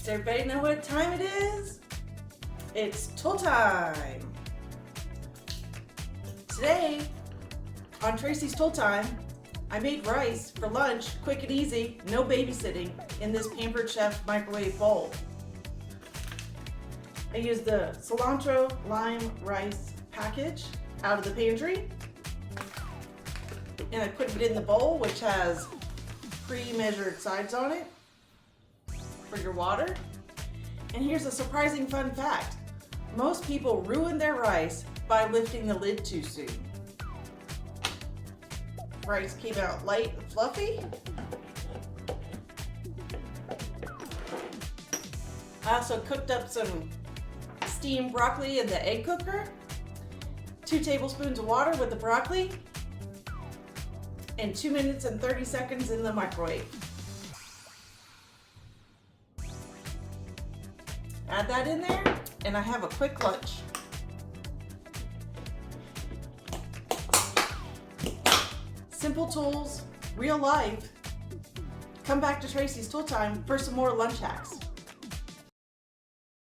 Does everybody know what time it is? It's tool time. Today, on Tracy's Tool Time, I made rice for lunch, quick and easy, no babysitting, in this Pampered Chef microwave bowl. I used the cilantro lime rice package out of the pantry, and I put it in the bowl, which has pre-measured sides on it for your water. And here's a surprising fun fact. Most people ruin their rice by lifting the lid too soon. Rice came out light and fluffy. I also cooked up some steamed broccoli in the egg cooker. 2 tablespoons of water with the broccoli. And 2 minutes and 30 seconds in the microwave. Add that in there, and I have a quick lunch. Simple tools, real life. Come back to Tracy's Tool Time for some more lunch hacks.